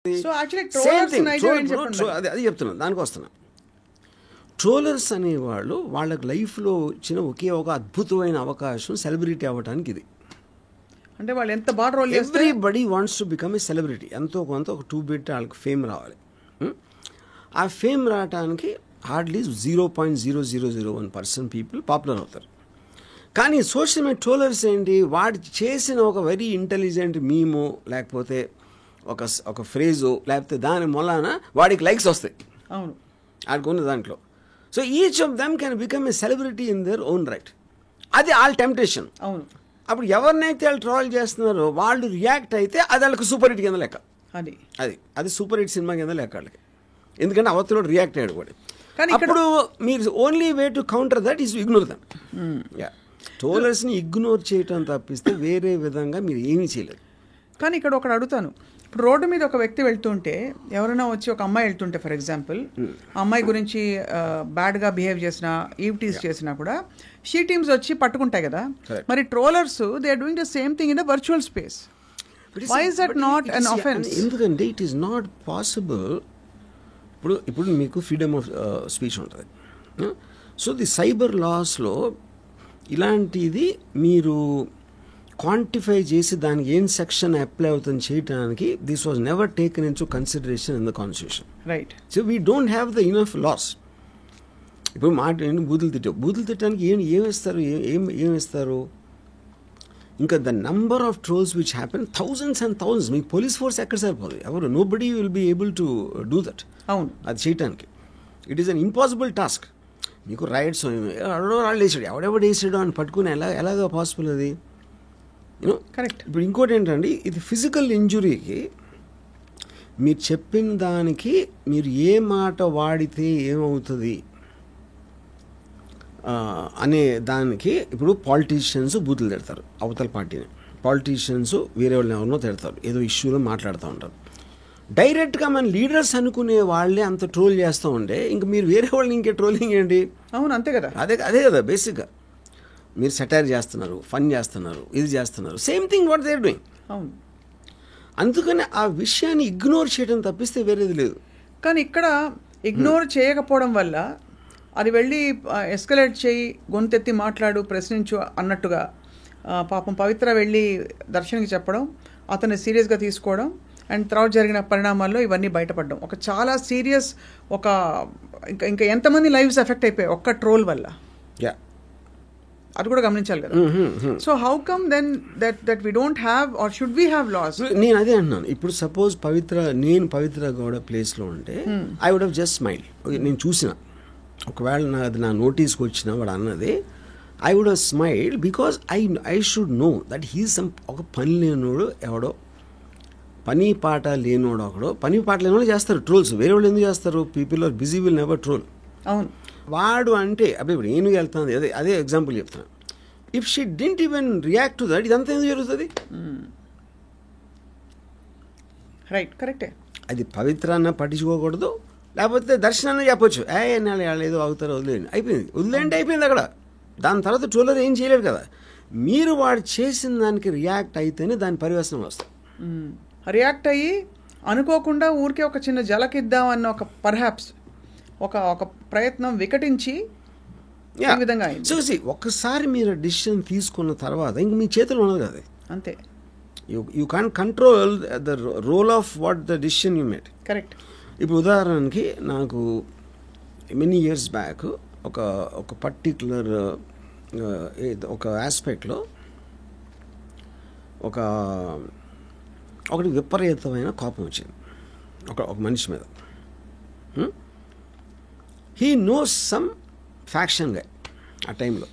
So actually same trollers thing. నైజం ఏంటి చెప్పండి. అది చెప్తున్నాను, దానికి వస్తున్నా. ట్రోలర్స్ అనేవాళ్ళు వాళ్ళకి లైఫ్లో వచ్చిన ఒకే ఒక అద్భుతమైన అవకాశం సెలబ్రిటీ అవ్వడానికి ఇది. అంటే వాళ్ళు ఎంత బాగా రోల్ చేస్తారు. Everybody wants to become a celebrity. ఎంతో కొంత ఒక 2 బిట్ వాళ్ళకి ఫేమ్ రావాలి. ఆ ఫేమ్ రావడానికి హార్డ్లీ 0.0001% పీపుల్ పాపులర్ అవుతారు. కానీ సోషల్ మీడియా ట్రోలర్స్ ఏంటి, వాడు చేసిన ఒక వెరీ ఇంటెలిజెంట్ మీమో లేకపోతే ఒక ఫ్రేజో లేకపోతే దాని మూలాన వాడికి లైక్స్ వస్తాయి. అవును, ఆడుకున్న దాంట్లో. So each of them can become a celebrity in their own right. అది వాళ్ళ టెంప్టేషన్. అవును, అప్పుడు ఎవరినైతే వాళ్ళు ట్రోల్ చేస్తున్నారో వాళ్ళు రియాక్ట్ అయితే అది వాళ్ళకి సూపర్ హిట్ కింద లెక్క. అది సూపర్ హిట్ సినిమా కింద లెక్క వాళ్ళకి. ఎందుకంటే అవతలో రియాక్ట్ అయ్యాడు కూడా. కానీ అప్పుడు మీరు only way to counter that is ignore them. ట్రోలర్స్ని ఇగ్నోర్ చేయటం తప్పిస్తే వేరే విధంగా మీరు ఏమీ చేయలేరు. కానీ ఇక్కడ ఒకటి అడుగుతాను. ఇప్పుడు రోడ్డు మీద ఒక వ్యక్తి వెళ్తుంటే, ఎవరైనా వచ్చి ఒక అమ్మాయి వెళ్తుంటే ఫర్ ఎగ్జాంపుల్, ఆ అమ్మాయి గురించి బ్యాడ్గా బిహేవ్ చేసినా, ఈవ్టీజ్ చేసినా కూడా షీ టీమ్స్ వచ్చి పట్టుకుంటాయి కదా. మరి trollers they are doing the same thing in a virtual space. Why is that not an offence? ఎందుకంటే ఇట్ ఈస్ నాట్ పాసిబుల్. ఇప్పుడు మీకు ఫ్రీడమ్ ఆఫ్ స్పీచ్ ఉంటుంది. సో ది సైబర్ లాస్లో ఇలాంటిది మీరు క్వాంటిఫై చేసి దానికి ఏం సెక్షన్ అప్లై అవుతుంది చేయడానికి this was never taken into consideration in the constitution. Right. So we don't have the enough laws. ఇప్పుడు బూతులు తిట్టడానికి ఏమిస్తారు? ఇంకా the number of trolls which happen thousands and thousands. మీ పోలీస్ ఫోర్స్ ఎక్కడ సరిపోదు. ఎవరు nobody will be able to do that. అవును, అది చేయటానికి it is an impossible task. మీకు రైట్స్ ఎవడో వాళ్ళు వేసాడు, ఎవడెవడు వేసాడు అని పట్టుకుని ఎలాగ పాసిబుల్ అది? You know correct. ఇప్పుడు ఇంకోటి ఏంటంటే, ఇది ఫిజికల్ ఇంజురీకి మీరు చెప్పిన దానికి మీరు ఏ మాట వాడితే ఏమవుతుంది అనే దానికి. ఇప్పుడు పాలిటీషియన్స్ బూతులు తిడతారు అవతల పార్టీని, పాలిటీషియన్స్ వేరే వాళ్ళని ఎవరినో తిడతారు, ఏదో ఇష్యూలో మాట్లాడుతూ ఉంటారు. డైరెక్ట్గా మన లీడర్స్ అనుకునే వాళ్ళే అంత ట్రోల్ చేస్తూ ఉంటే ఇంక మీరు వేరే వాళ్ళని ఇంకే ట్రోలింగ్ ఏంటి? అవును, అంతే కదా. అదే కదా బేసిక్గా. మీరు సెటైర్ చేస్తున్నారు, ఫన్ చేస్తున్నారు, ఇది చేస్తున్నారు, same thing what they are doing. అవును, అందుకని ఆ విషయాన్ని ఇగ్నోర్ చేయడం తప్పిస్తే వేరేది లేదు. కానీ ఇక్కడ ఇగ్నోర్ చేయకపోవడం వల్ల అది వెళ్ళి ఎస్కలేట్ చేయి, గొంతెత్తి మాట్లాడు, ప్రశ్నించు అన్నట్టుగా పాపం పవిత్ర వెళ్ళి దర్శన్కి చెప్పడం, అతన్ని సీరియస్గా తీసుకోవడం, అండ్ తర్వాత జరిగిన పరిణామాల్లో ఇవన్నీ బయటపడడం ఒక చాలా సీరియస్. ఇంకా ఎంతమంది లైవ్స్ ఎఫెక్ట్ అయిపోయాయి ఒక్క ట్రోల్ వల్ల. అది కూడా గమనించాలి కదా. So how come then that we don't have or should we have laws? నేను అదే అంటున్నాను. ఇప్పుడు సపోజ్ నేను పవిత్ర గౌడ ప్లేస్లో ఉంటే I would have just smile. నేను చూసిన, ఒకవేళ నా నోటీస్కి వచ్చిన వాడు అన్నది, I would have smile because I should know that he's ఒక పని లేనోడు, ఎవడో పని పాట లేనోడు, పని పాట లేనోడు చేస్తారు ట్రోల్స్. వేరే వాళ్ళు ఎందుకు చేస్తారు? People are busy, will never troll. అవును, వాడు అంటే అప్పుడు ఇప్పుడు నేను వెళ్తాను, అదే ఎగ్జాంపుల్ చెప్తాను. If she didn't even react to that, ఇదంతా ఎందుకు జరుగుతుంది? రైట్, కరెక్టే. అది పవిత్రాన్న పట్టించుకోకూడదు, లేకపోతే దర్శనాన్ని చెప్పొచ్చు, ఏదో అవుతారో వదిలేండి, అయిపోయింది. వదిలేంటే అయిపోయింది అక్కడ. దాని తర్వాత ట్రోలర్ ఏం చేయలేరు కదా. మీరు వాడు చేసిన దానికి రియాక్ట్ అయితేనే దాని పరివేశనం వస్తుంది. రియాక్ట్ అయ్యి అనుకోకుండా ఊరికే ఒక చిన్న జలకిద్దామన్న ఒక పర్హాప్స్ ఒక ప్రయత్నం వికటించి ఈ విధంగా అయింది. చూసి ఒక్కసారి మీరు డిసిషన్ తీసుకున్న తర్వాత ఇంక మీ చేతిలో ఉన్నది కదా, అంతే. You can control the role of what the decision you made. Correct. ఇప్పుడు ఉదాహరణకి నాకు మెనీ ఇయర్స్ బ్యాక్ ఒక పర్టిక్యులర్ ఒక ఆస్పెక్ట్లో ఒకటి విపరీతమైన కోపం వచ్చింది ఒక మనిషి మీద. హీ నోస్ సమ్ ఫ్యాక్షన్ గా ఆ టైంలో.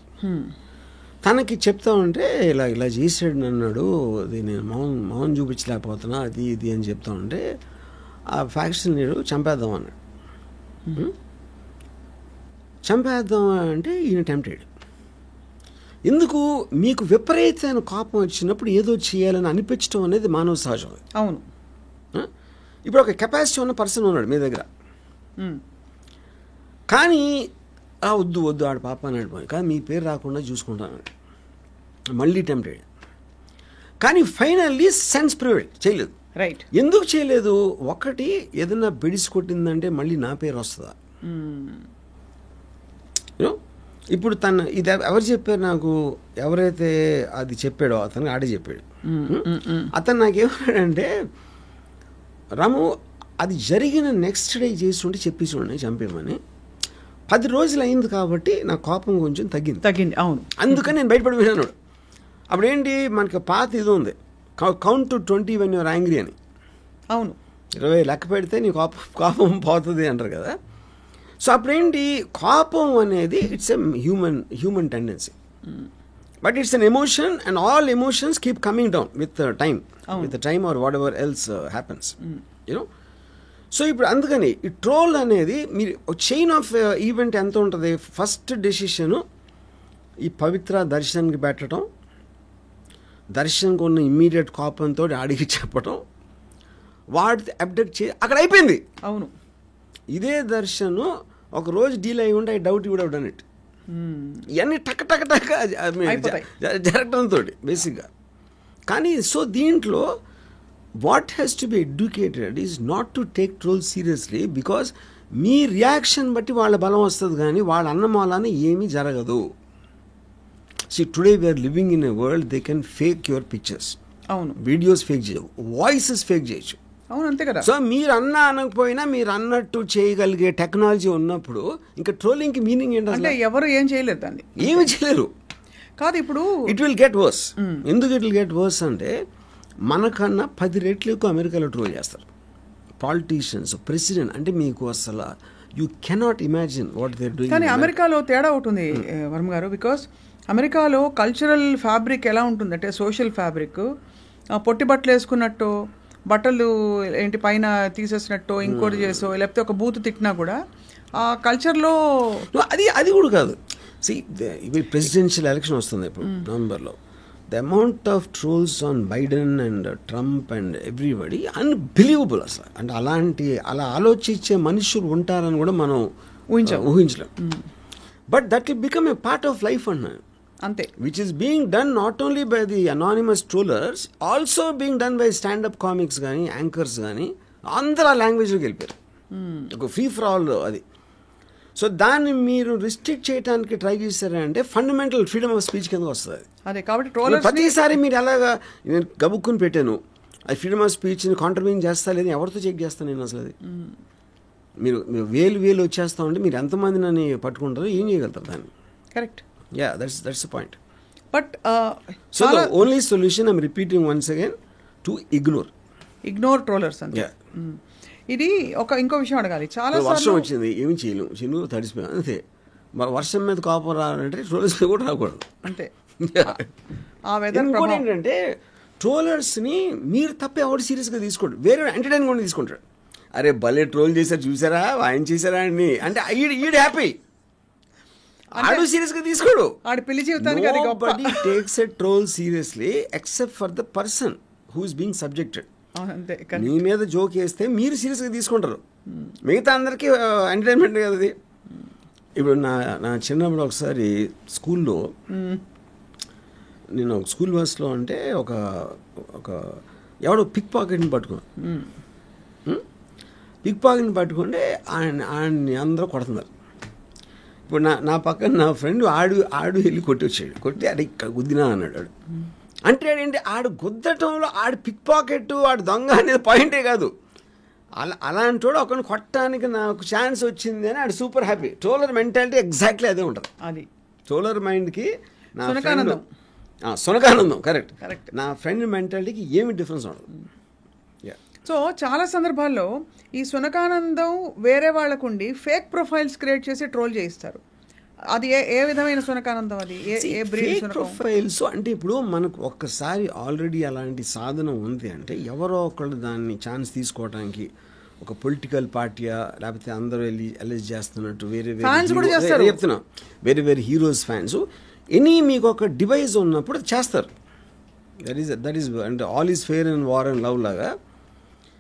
తనకి చెప్తా ఉంటే ఇలా చేసాడు అన్నాడు, అది నేను మౌన్ చూపించలేకపోతున్నా, అది ఇది అని చెప్తా ఉంటే ఆ ఫ్యాక్షన్ లీడు చంపేద్దాం అన్నాడు. చంపేద్దాం అంటే ఈయన టెంప్టెడ్. ఎందుకు? మీకు విపరీతమైన కోపం వచ్చినప్పుడు ఏదో చేయాలని అనిపించడం అనేది మానవ సహజం. అవును. ఇప్పుడు ఒక కెపాసిటీ ఉన్న పర్సన్ ఉన్నాడు మీ దగ్గర, కానీ వద్దు ఆడు పాప అన్నాడు, కానీ మీ పేరు రాకుండా చూసుకుంటాను, మళ్ళీ టెంప్టెడ్. కానీ ఫైనల్లీ సెన్స్ ప్రివైల్ చేయలేదు. రైట్. ఎందుకు చేయలేదు? ఒకటి, ఏదైనా బెడిసి కొట్టిందంటే మళ్ళీ నా పేరు వస్తుందా? యూనో, ఇప్పుడు ఇది ఎవరు చెప్పారు నాకు? ఎవరైతే అది చెప్పాడో అతను ఆడే చెప్పాడు. అతను నాకేమన్నాడంటే, రాము అది జరిగిన నెక్స్ట్ డే చేస్తుంటే చెప్పేసి ఉండే చంపేమని. 10 రోజులు అయింది కాబట్టి నా కోపం కొంచెం తగ్గింది. అవును, అందుకని నేను బయటపడిపోయినాను. అప్పుడేంటి, మనకి పాత ఇది ఉంది, count to 20 when you're angry అని. అవును, 20 లెక్క పెడితే నీ కోపం పోతుంది అంటారు కదా. సో అప్పుడేంటి, కోపం అనేది it's a human tendency, but it's an emotion and all emotions keep coming down with time or whatever else happens, you know. So ఇప్పుడు అందుకని ఈ ట్రోల్ అనేది మీరు చైన్ ఆఫ్ ఈవెంట్ ఎంత ఉంటుంది. ఫస్ట్ డెసిషను ఈ పవిత్ర దర్శన్కి పెట్టడం, దర్శన్కి ఉన్న ఇమ్మీడియట్ కోపంతో ఆడికి చెప్పడం, వాడి అప్డేట్ అక్కడ అయిపోయింది. అవును, ఇదే దర్శన్ ఒక రోజు డీల్ అయి ఉంటే I doubt you would have done it. ఇవన్నీ టక్ టక్ టక్ జరగడంతో బేసిక్గా. కానీ సో దీంట్లో what has to be educated is not to take troll seriously, because మీ రియాక్షన్ బట్టి వాళ్ళ బలం వస్తుంది, కానీ వాళ్ళ అన్నమాలని ఏమీ జరగదు. See, today we are living in a world they can fake your pictures. అవును, వీడియోస్ ఫేక్ చేయవు, వాయిసెస్ ఫేక్ చేయొచ్చు. అవును, అంతే కదా. సో మీరు అనకపోయినా మీరు అన్నట్టు చేయగలిగే టెక్నాలజీ ఉన్నప్పుడు ఇంకా ట్రోలింగ్కి మీనింగ్ ఏంటంటే, అంటే ఎవరు ఏం చేయలేరు, దాన్ని ఏమి చేయలేరు. కాదు, ఇప్పుడు ఇట్ విల్ గెట్ వర్స్. ఎందుకు ఇట్ విల్ గెట్ వర్స్ అంటే, మనకన్నా 10 రెట్లు ఎక్కువ అమెరికాలో ట్రోల్ చేస్తారు పాలిటీషియన్స్, ప్రెసిడెంట్. అంటే మీకు అసలు you cannot imagine what they are doing. కానీ అమెరికాలో తేడా ఉంటుంది వర్మ గారు, బికాస్ అమెరికాలో కల్చరల్ ఫ్యాబ్రిక్ ఎలా ఉంటుందంటే, సోషల్ ఫ్యాబ్రిక్, పొట్టి బట్టలు వేసుకున్నట్టు, బట్టలు ఏంటి పైన తీసేసినట్టు, ఇంకోటి చేసో, లేకపోతే ఒక బూతు తిట్టినా కూడా ఆ కల్చర్లో అది కూడా కాదు. ఇవి ప్రెసిడెన్షియల్ ఎలక్షన్ వస్తుంది ఇప్పుడు నవంబర్లో. The amount of trolls on Biden and Trump and everybody unbelievable అసలు. అంటే అలా ఆలోచించే మనుషులు ఉంటారని కూడా మనం ఊహించలేం. But that will become a part of life అన్నాను. అంతే, which is being done not only by the anonymous trollers, also being done by stand up comics కానీ యాంకర్స్ కానీ. అందరూ ఆ లాంగ్వేజ్లోకి వెళ్ళిపోయారు, ఒక ఫ్రీ ఫర్ ఆల్ అది. సో దాన్ని మీరు రిస్ట్రిక్ట్ చేయడానికి ట్రై చేశారంటే ఫండమెంటల్ ఫ్రీడమ్ ఆఫ్ స్పీచ్ కింద వస్తుంది. అదే కాబట్టి ట్రోలర్స్ ప్రతిసారి మీరు ఎలాగా, నేను గబుక్కుని పెట్టాను అది ఫ్రీడమ్ ఆఫ్ స్పీచ్ని కాంట్రవీన్ చేస్తా లేదు, ఎవరితో చెక్ చేస్తాను నేను అసలు. అది మీరు వేలు వచ్చేస్తా ఉంటే మీరు ఎంతమంది నన్ను పట్టుకుంటారో ఏం చేయగలుగుతారు దాన్ని. Correct. Yeah, that's the point. But so the only solution, I'm repeating once again, to ignore trollers ante. Yeah. ఇది ఇంకో విషయం అడగాలి. చాలా సార్లు వర్షం వచ్చింది, ఏమి చేయలేము, చిన్న తడిసిపోయాం అంతే. మరి వర్షం మీద కోపం రావాలంటే ట్రోలర్స్ మీద కూడా రాకూడదు అంతే. ఆ వెదర్ ఇంకోటి ఏంటంటే, ట్రోలర్స్ని మీరు తప్ప ఎవరు సీరియస్గా తీసుకోండి, వేరే ఎంటర్టైన్మెంట్ కూడా తీసుకుంటాడు. అరే భలే ట్రోల్ చేశారు చూసారా, ఆయన చేశారా అని అంటే ఈడు హ్యాపీ, ఆడు సీరియస్ గా తీసుకోడు. ఆడు పెళ్లి జీవితానికి nobody takes a troll seriously except for the person who is being subjected. మీ మీద జోక్ వేస్తే మీరు సీరియస్ గా తీసుకుంటారు, మిగతా అందరికీ ఎంటర్టైన్మెంట్ కదా అది. ఇప్పుడు నా చిన్నప్పుడు ఒకసారి స్కూల్లో, నేను ఒక స్కూల్ బస్లో అంటే ఒక ఎవడో పిక్ పాకెట్ని పట్టుకుంటే ఆయన్ని అందరూ కొడుతున్నారు. ఇప్పుడు నా పక్కన నా ఫ్రెండ్ ఆడు వెళ్ళి కొట్టి అది ఇక్కడ గుద్దినా అన్నాడు. అంటే ఏంటి, ఆడు గుద్దటంలో ఆడు పిక్ పాకెట్, ఆడు దొంగ అనేది పాయింటే కాదు. అలాంటి వాడు ఒకరిని కొట్టడానికి నాకు ఛాన్స్ వచ్చింది అని ఆడు super happy. Troller mentality exactly అదే ఉంటుంది. అది ట్రోలర్ మైండ్కి నా ఫ్రెండ్ సునకానందం కరెక్ట్. నా ఫ్రెండ్ మెంటాలిటీకి ఏమి డిఫరెన్స్ ఉండదు. సో చాలా సందర్భాల్లో ఈ సునకానందం వేరే వాళ్ళకుండి ఫేక్ ప్రొఫైల్స్ క్రియేట్ చేసి ట్రోల్ చేయిస్తారు. అది ఏ విధమైన సునకానందం? అది ఏ బ్రీడ్ ప్రొఫైల్స్ అంటే, ఇప్పుడు మనకు ఒక్కసారి ఆల్రెడీ అలాంటి సాధన ఉంది అంటే ఎవరో ఒకళ్ళు దాన్ని ఛాన్స్ తీసుకోవడానికి, ఒక పొలిటికల్ పార్టీయా లేకపోతే అందరూ వెళ్ళి అలెజ్ చేస్తున్నట్టు వేరే చెప్తున్నా, వేరే హీరోస్ ఫ్యాన్స్ మీకు ఒక డివైస్ ఉన్నప్పుడు చేస్తారు. దట్ ఈస్ అంటే all is fair and war and love లాగా.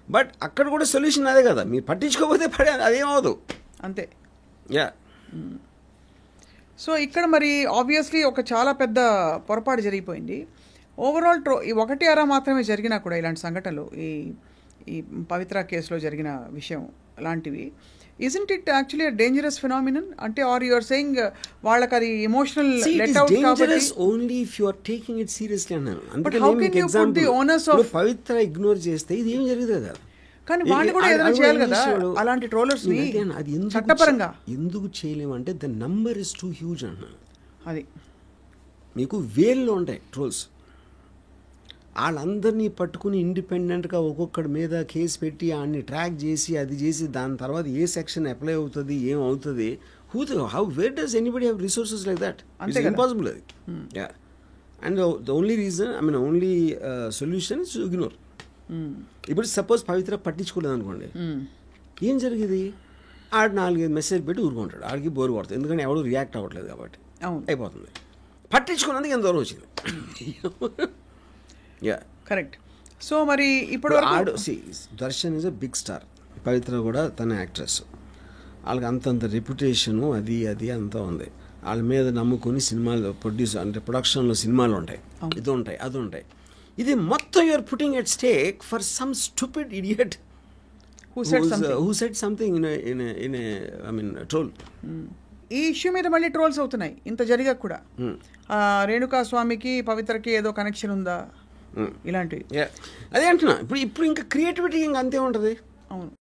బట్ అక్కడ కూడా సొల్యూషన్ అదే కదా, మీరు పట్టించుకోకపోతే అదేమవదు అంతే. యా. సో ఇక్కడ మరి ఆబ్వియస్లీ ఒక చాలా పెద్ద పొరపాటు జరిగిపోయింది. ఓవరాల్ ఈ 1 మాత్రమే జరిగినా కూడా ఇలాంటి సంఘటనలు, ఈ ఈ పవిత్ర కేసులో జరిగిన విషయం లాంటివి, isn't it actually a dangerous phenomenon? అంటే or you are saying వాళ్ళకి అది ఎమోషనల్ లెట్ అవుట్ కాబట్టి dangerous only if you are taking it seriously అన్నాను. But how can you put the onus of Pavitra ignore చేస్తే ఇది ఏం జరుగుతుంది కదా. కానీ వాళ్ళు కూడా ఏదైనా చేయాలి కదా అలాంటి ట్రోలర్స్ ని అది చట్టపరంగా ఎందుకు చేయలేమంటే the number is too huge అన్న. అది మీకు వేల్లో ఉంటాయి ట్రోల్స్. వాళ్ళందరినీ పట్టుకుని ఇండిపెండెంట్గా ఒక్కొక్కడి మీద కేసు పెట్టి ఆయన్ని ట్రాక్ చేసి అది చేసి దాని తర్వాత ఏ సెక్షన్ అప్లై అవుతుంది ఏం అవుతుంది, where does anybody have resources like that? It's impossible అది. And the only reason only solution is ignore. ఇప్పుడు సపోజ్ పవిత్ర పట్టించుకోలేదు అనుకోండి, ఏం జరిగేది? ఆడు 4-5 మెసేజ్ పెట్టి ఊరుకుంటాడు, ఆడికి బోరు కొడుతుంది, ఎందుకంటే ఎవడు రియాక్ట్ అవ్వట్లేదు కాబట్టి అయిపోతుంది. పట్టించుకున్నందుకు ఎంత దూరం వచ్చింది. కరెక్ట్. సో మరి ఇప్పుడు Darshan is a big star, Pavitra కూడా తన యాక్ట్రెస్, వాళ్ళకి అంతంత రెప్యుటేషను అది అంతా ఉంది. వాళ్ళ మీద నమ్ముకుని సినిమాలు ప్రొడక్షన్లో సినిమాలు ఉంటాయి, ఇది ఉంటాయి అది ఉంటాయి. ఇది మొత్తం you're putting at stake for some stupid idiot who said something in a troll. ఈ ఇష్యూ మీద మళ్ళీ ట్రోల్స్ అవుతున్నాయి ఇంత జరిగా కూడా. రేణుకా స్వామికి పవిత్రకి ఏదో కనెక్షన్ ఉందా ఇలాంటివి. అదే అంటున్నా. ఇప్పుడు ఇంకా క్రియేటివిటీ ఇంకా అంతే ఉంటుంది. అవును.